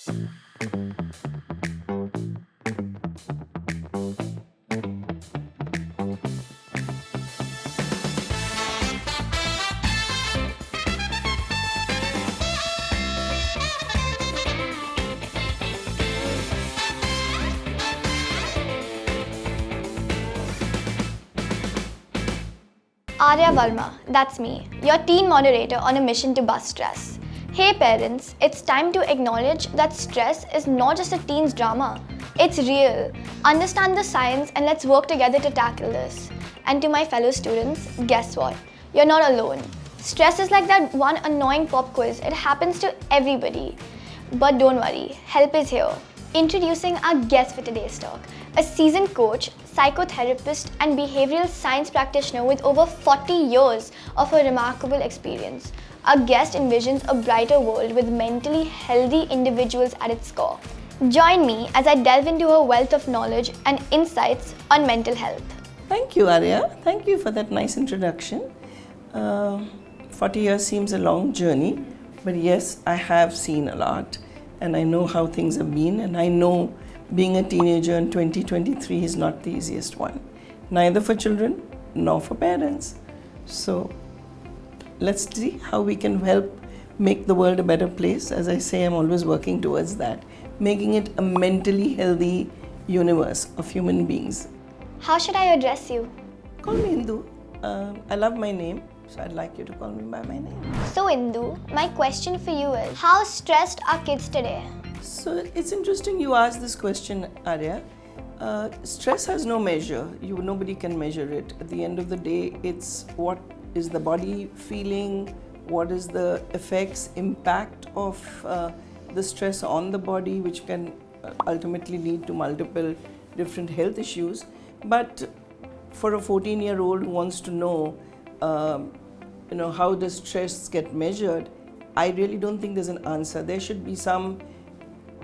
Arya Varma, that's me, your teen moderator on a mission to bust stress. Hey parents, it's time to acknowledge that stress is not just a teen's drama. It's real. Understand the science and let's work together to tackle this. And to my fellow students, guess what? You're not alone. Stress is like that one annoying pop quiz. It happens to everybody. But don't worry, help is here. Introducing our guest for today's talk, a seasoned coach, psychotherapist and behavioral science practitioner with over 40 years of a remarkable experience. Our guest envisions a brighter world with mentally healthy individuals at its core. Join me as I delve into her wealth of knowledge and insights on mental health. Thank you, Arya. Thank you for that nice introduction. 40 years seems a long journey, but yes, I have seen a lot and I know how things have been, and I know being a teenager in 2023 is not the easiest one, neither for children nor for parents. So let's see how we can help make the world a better place. As I say, I'm always working towards that, making it a mentally healthy universe of human beings. How should I address you? Call me Indu. I love my name, so I'd like you to call me by my name. So Indu, my question for you is, how stressed are kids today? So it's interesting you asked this question, Arya. Stress has no measure. Nobody can measure it. At the end of the day, it's what is the body feeling, what is the effects, impact of the stress on the body, which can ultimately lead to multiple different health issues. But for a 14-year-old who wants to know, how does stress get measured, I really don't think there's an answer. There should be some,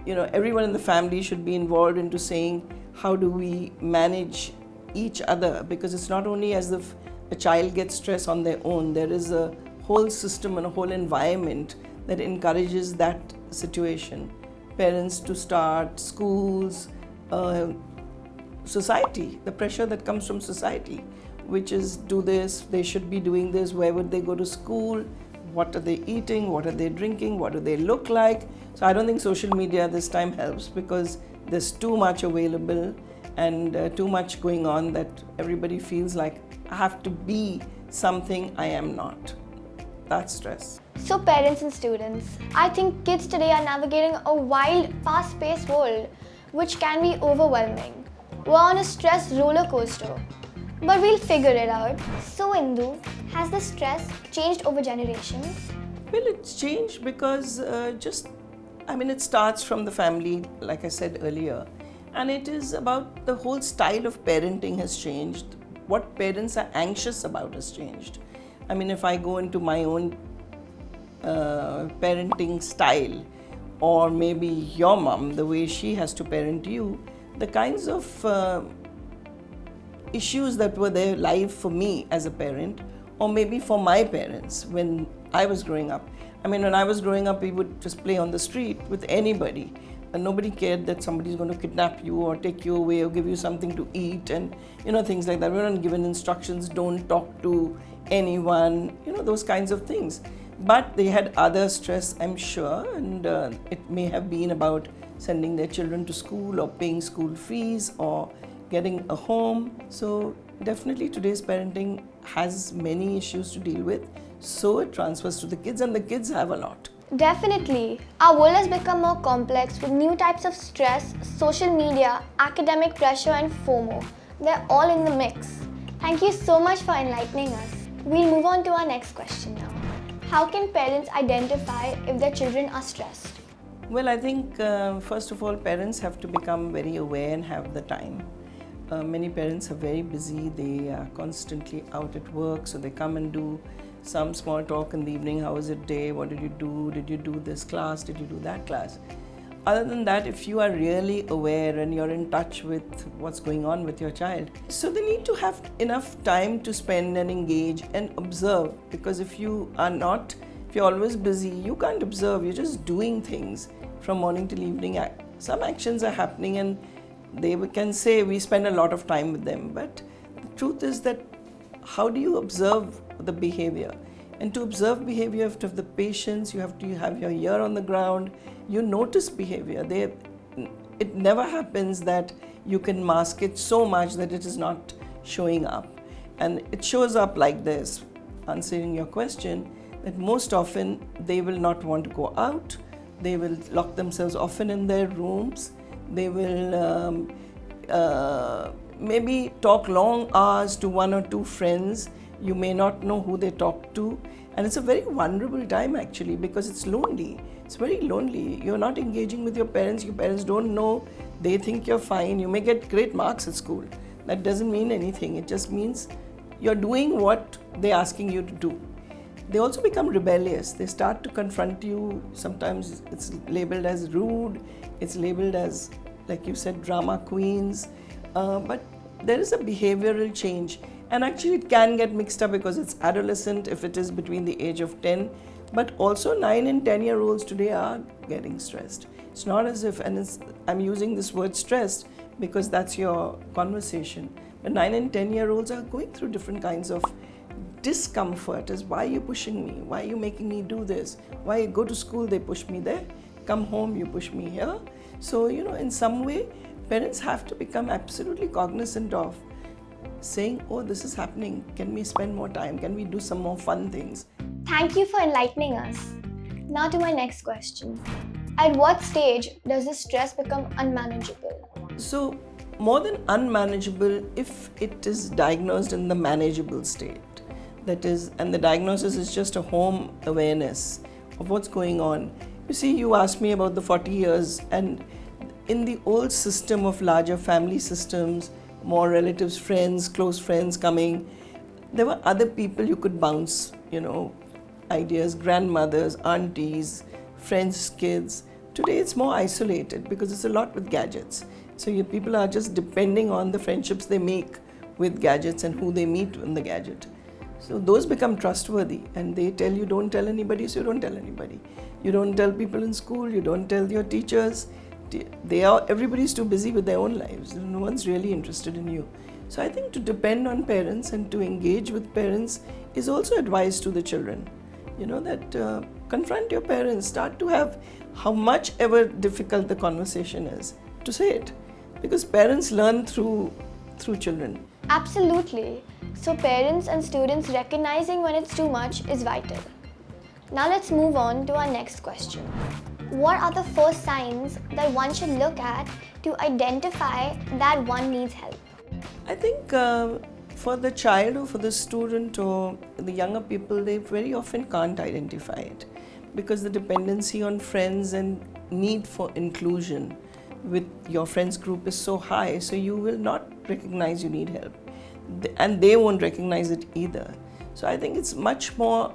everyone in the family should be involved into saying, how do we manage each other? Because it's not only as if a child gets stress on their own, there is a whole system and a whole environment that encourages that situation. Parents to start, schools, society, the pressure that comes from society, which is do this, they should be doing this, where would they go to school, what are they eating, what are they drinking, what do they look like. So I don't think social media this time helps, because there's too much available and too much going on that everybody feels like I have to be something I am not. That's stress. So parents and students, I think kids today are navigating a wild, fast-paced world, which can be overwhelming. We're on a stress roller coaster, but we'll figure it out. So Indu, has the stress changed over generations? Well, it's changed because it starts from the family, like I said earlier, and it is about the whole style of parenting has changed. What parents are anxious about has changed. If I go into my own parenting style, or maybe your mom, the way she has to parent you, the kinds of issues that were there live for me as a parent, or maybe for my parents when I was growing up. When I was growing up, we would just play on the street with anybody, and nobody cared that somebody's going to kidnap you or take you away or give you something to eat, and things like that. We weren't given instructions, don't talk to anyone, those kinds of things. But they had other stress, I'm sure, and it may have been about sending their children to school or paying school fees or getting a home. So definitely today's parenting has many issues to deal with. So it transfers to the kids, and the kids have a lot. Definitely. Our world has become more complex with new types of stress, social media, academic pressure and FOMO. They're all in the mix. Thank you so much for enlightening us. We'll move on to our next question now. How can parents identify if their children are stressed? Well, I think first of all, parents have to become very aware and have the time. Many parents are very busy. They are constantly out at work, so they come and do some small talk in the evening. How was your day? What did you do? Did you do this class? Did you do that class? Other than that, if you are really aware and you're in touch with what's going on with your child, so they need to have enough time to spend and engage and observe, because if you are not If you're always busy, you can't observe. You're just doing things from morning till evening. Some actions are happening and they can say we spend a lot of time with them. But the truth is that how do you observe the behavior? And to observe behavior, you have to have the patience, you have to have your ear on the ground, you notice behavior. It never happens that you can mask it so much that it is not showing up. And it shows up like this, answering your question, that most often they will not want to go out, they will lock themselves often in their rooms, they will maybe talk long hours to one or two friends. You may not know who they talk to, and it's a very vulnerable time actually, because it's lonely. It's very lonely. You're not engaging with your parents don't know, they think you're fine. You may get great marks at school. That doesn't mean anything. It just means you're doing what they're asking you to do. They also become rebellious. They start to confront you. Sometimes it's labeled as rude, it's labeled as, like you said, drama queens. But there is a behavioral change. And actually it can get mixed up because it's adolescent if it is between the age of 10. But also 9 and 10-year-olds today are getting stressed. It's not as if, I'm using this word stressed because that's your conversation. But 9 and 10-year-olds are going through different kinds of discomfort. As why are you pushing me? Why are you making me do this? Why I go to school, they push me there. Come home, you push me here. So, in some way, parents have to become absolutely cognizant of saying, oh, this is happening. Can we spend more time? Can we do some more fun things? Thank you for enlightening us. Now to my next question. At what stage does this stress become unmanageable? So, more than unmanageable, if it is diagnosed in the manageable state, that is, and the diagnosis is just a home awareness of what's going on. You see, you asked me about the 40 years, and in the old system of larger family systems, more relatives, friends, close friends coming, there were other people you could bounce, ideas, grandmothers, aunties, friends' kids. Today it's more isolated because it's a lot with gadgets. So people are just depending on the friendships they make with gadgets and who they meet in the gadget. So those become trustworthy, and they tell you don't tell anybody, so you don't tell anybody. You don't tell people in school, you don't tell your teachers. Everybody's too busy with their own lives. No one's really interested in you. So I think to depend on parents and to engage with parents is also advice to the children. That confront your parents, start to have how much ever difficult the conversation is, to say it. Because parents learn through children. Absolutely. So parents and students recognizing when it's too much is vital. Now let's move on to our next question. What are the first signs that one should look at to identify that one needs help? I think for the child or for the student or the younger people, they very often can't identify it because the dependency on friends and need for inclusion with your friends group is so high, so you will not recognize you need help, and they won't recognize it either. So I think it's much more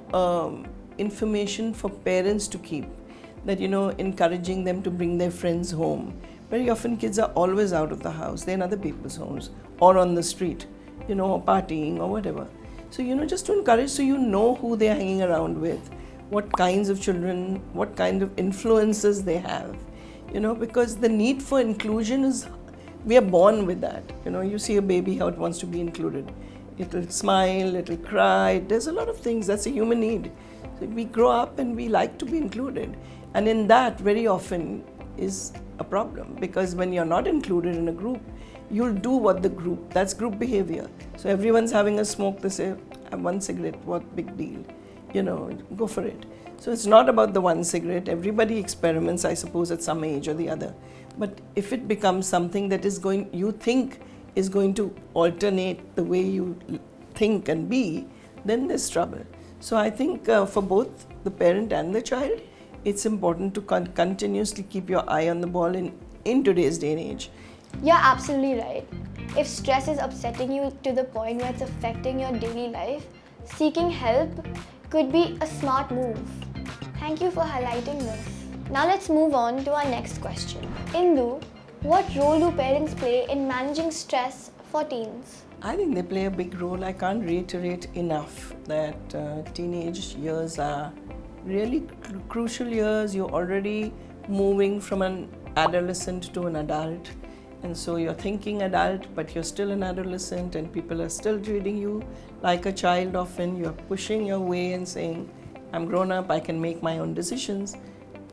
information for parents to keep, that encouraging them to bring their friends home. Very often kids are always out of the house, they're in other people's homes or on the street, or partying or whatever. So just to encourage, so who they're hanging around with, what kinds of children, what kind of influences they have, because the need for inclusion is, we are born with that. You see a baby, how it wants to be included. It'll smile, it'll cry, there's a lot of things, that's a human need. So we grow up and we like to be included. And in that, very often is a problem, because when you're not included in a group, you'll do what the group, that's group behavior. So everyone's having a smoke, they say, have one cigarette, what big deal? Go for it. So it's not about the one cigarette. Everybody experiments, I suppose, at some age or the other. But if it becomes something that you think is going to alternate the way you think and be, then there's trouble. So I think for both the parent and the child, it's important to continuously keep your eye on the ball in today's day and age. You're absolutely right. If stress is upsetting you to the point where it's affecting your daily life, seeking help could be a smart move. Thank you for highlighting this. Now let's move on to our next question. Indu, what role do parents play in managing stress for teens? I think they play a big role. I can't reiterate enough that teenage years are really crucial years. You're already moving from an adolescent to an adult, and so you're thinking adult, but you're still an adolescent, and people are still treating you like a child. Often you're pushing your way and saying, I'm grown up, I can make my own decisions,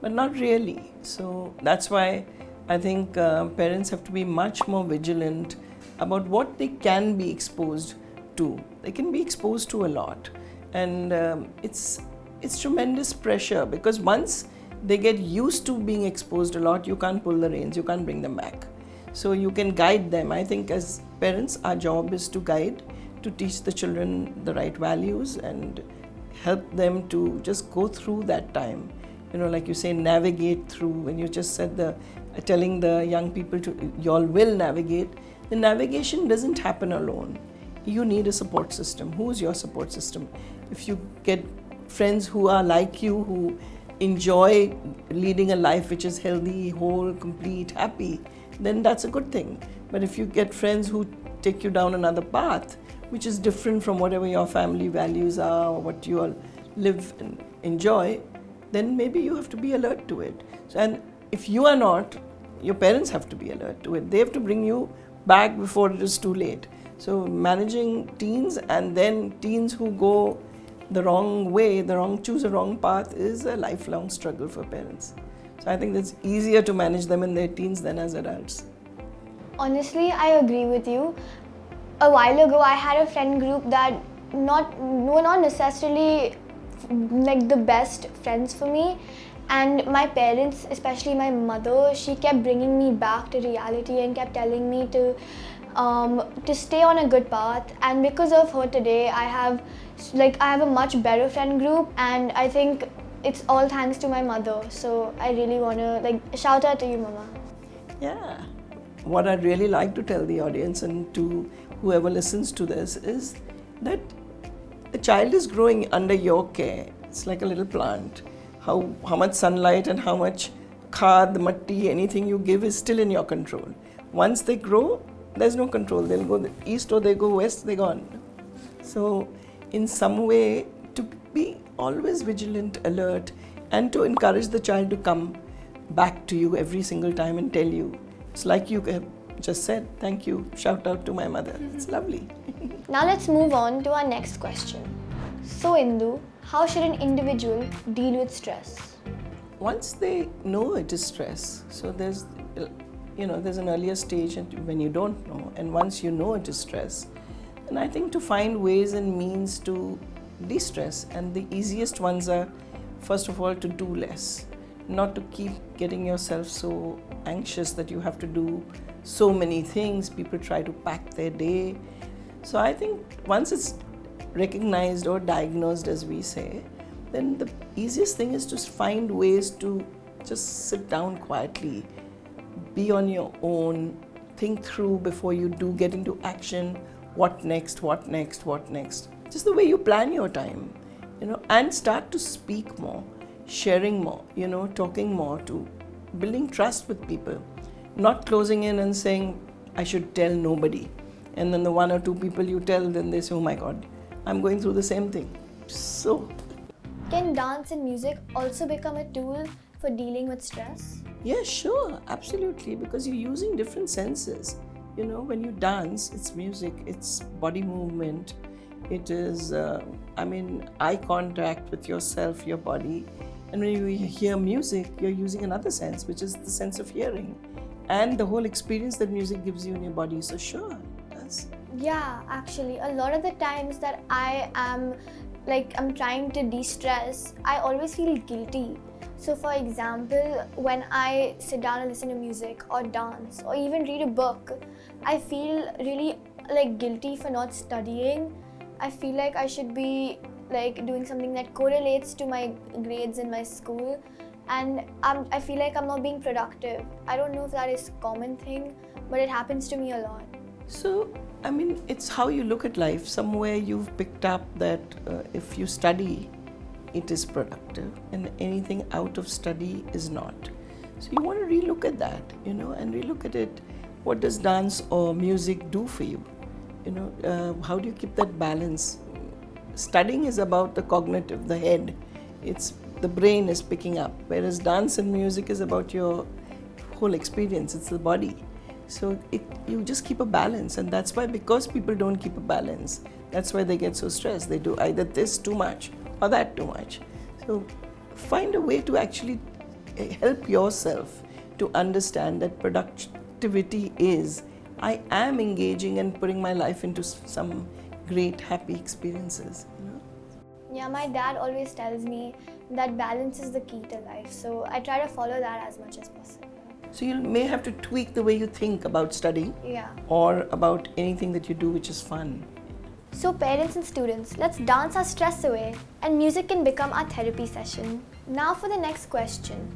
but not really. So that's why I think parents have to be much more vigilant about what they can be exposed to. They can be exposed to a lot, and it's tremendous pressure, because once they get used to being exposed a lot, you can't pull the reins, you can't bring them back. So you can guide them. I think as parents, our job is to guide, to teach the children the right values and help them to just go through that time. Like you say, navigate through. When you just said telling the young people to, you all will navigate, the navigation doesn't happen alone. You need a support system. Who's your support system? If you get friends who are like you, who enjoy leading a life which is healthy, whole, complete, happy, then that's a good thing. But if you get friends who take you down another path, which is different from whatever your family values are or what you all live and enjoy, then maybe you have to be alert to it. So, and if you are not, your parents have to be alert to it. They have to bring you back before it is too late. So managing teens, and then teens who go the wrong way, choose a wrong path, is a lifelong struggle for parents. So I think it's easier to manage them in their teens than as adults. Honestly, I agree with you. A while ago, I had a friend group that were not necessarily like the best friends for me, and my parents, especially my mother, she kept bringing me back to reality and kept telling me to stay on a good path. And because of her today, I have a much better friend group, and I think it's all thanks to my mother. So I really want to shout out to you, Mama. Yeah. What I'd really like to tell the audience and to whoever listens to this is that a child is growing under your care. It's like a little plant. How much sunlight and how much khad, matti, anything you give is still in your control. Once they grow, there's no control. They'll go east or they go west, they're gone. So in some way, to be always vigilant, alert, and to encourage the child to come back to you every single time and tell you. It's like you have just said, thank you, shout out to my mother. It's lovely. Now let's move on to our next question. So Indu, how should an individual deal with stress? Once they know it is stress, so there's an earlier stage when you don't know, and once you know it is stress, and I think to find ways and means to de-stress, and the easiest ones are, first of all, to do less, not to keep getting yourself so anxious that you have to do so many things. People try to pack their day. So I think once it's recognized or diagnosed, as we say, then the easiest thing is to find ways to just sit down quietly, be on your own, think through before you do get into action. What next? Just the way you plan your time, and start to speak more, sharing more, talking more, to building trust with people, not closing in and saying, I should tell nobody. And then the one or two people you tell, then they say, oh my God, I'm going through the same thing. So, can dance and music also become a tool for dealing with stress? Yeah, sure, absolutely, because you're using different senses. When you dance, it's music, it's body movement, it is, eye contact with yourself, your body. And when you hear music, you're using another sense, which is the sense of hearing, and the whole experience that music gives you in your body. So sure, it does. Yeah, actually, a lot of the times that I'm trying to de-stress, I always feel guilty. So for example, when I sit down and listen to music or dance or even read a book, I feel really guilty for not studying. I feel like I should be doing something that correlates to my grades in my school, and I feel like I'm not being productive. I don't know if that is a common thing, but it happens to me a lot. So, it's how you look at life. Somewhere you've picked up that if you study, it is productive, and anything out of study is not. So you want to relook at that, and relook at it. What does dance or music do for you? How do you keep that balance? Studying is about the cognitive, the head. It's the brain is picking up, whereas dance and music is about your whole experience. It's the body. So you just keep a balance, and that's why, because people don't keep a balance, that's why they get so stressed. They do either this too much or that too much. So find a way to actually help yourself to understand that productivity is, I am engaging and putting my life into some great happy experiences. Yeah, my dad always tells me that balance is the key to life. So I try to follow that as much as possible. So you may have to tweak the way you think about studying, Yeah. or about anything that you do which is fun. So parents and students, let's dance our stress away, and music can become our therapy session. Now for the next question.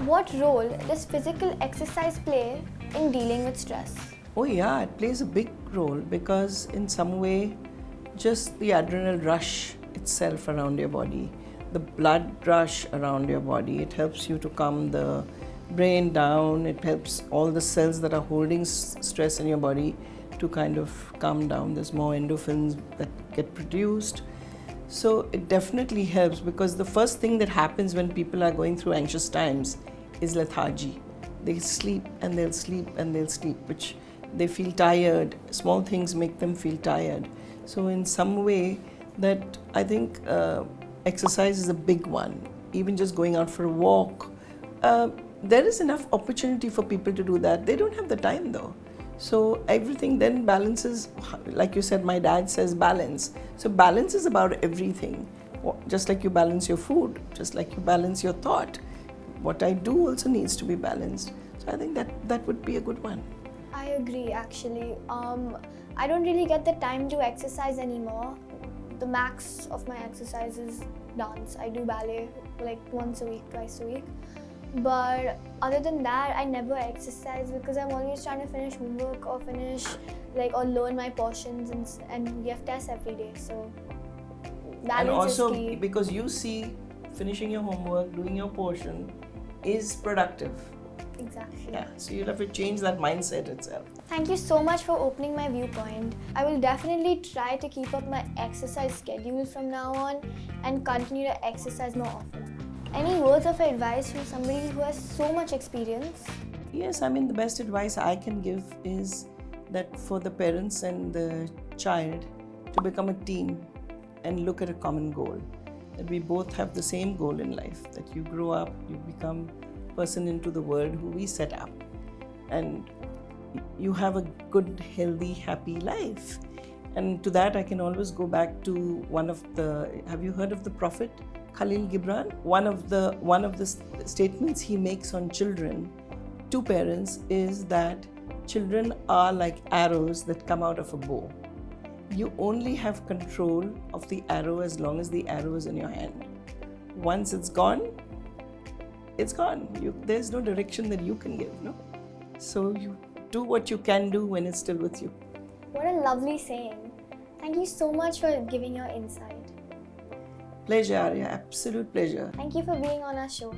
What role does physical exercise play in dealing with stress? Oh yeah, it plays a big role, because in some way, just the adrenal rush itself around your body, the blood rush around your body, it helps you to calm the brain down. It helps all the cells that are holding stress in your body to kind of calm down. There's more endorphins that get produced. So it definitely helps, because the first thing that happens when people are going through anxious times is lethargy. They sleep and they'll sleep and they'll sleep, which they feel tired. Small things make them feel tired. So in some way, that I think exercise is a big one. Even just going out for a walk. There is enough opportunity for people to do that. They don't have the time though. So everything then balances, like you said, my dad says balance. So balance is about everything. Just like you balance your food, just like you balance your thought. What I do also needs to be balanced. So I think that would be a good one. I agree actually. I don't really get the time to exercise anymore. The max of my exercise is dance. I do ballet like once a week, twice a week. But other than that, I never exercise because I'm always trying to finish homework or or learn my portions, and we have tests every day. So balance and also, is key. because you see finishing your homework, doing your portion is productive. Exactly. Yeah, so you'll have to change that mindset itself. Thank you so much for opening my viewpoint. I will definitely try to keep up my exercise schedule from now on and continue to exercise more often. Any words of advice from somebody who has so much experience? Yes, I mean, the best advice I can give is that for the parents and the child to become a team and look at a common goal. That we both have the same goal in life, that you grow up, you become a person into the world who we set up, and you have a good, healthy, happy life. And to that I can always go back to have you heard of the Prophet Khalil Gibran? One of the statements he makes on children to parents is that children are like arrows that come out of a bow. You only have control of the arrow as long as the arrow is in your hand. Once it's gone, it's gone. There's no direction that you can give, no? So you do what you can do when it's still with you. What a lovely saying. Thank you so much for giving your insight. Pleasure, Arya. Absolute pleasure. Thank you for being on our show.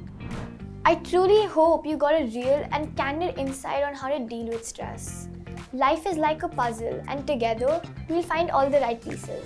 I truly hope you got a real and candid insight on how to deal with stress. Life is like a puzzle, and together we'll find all the right pieces.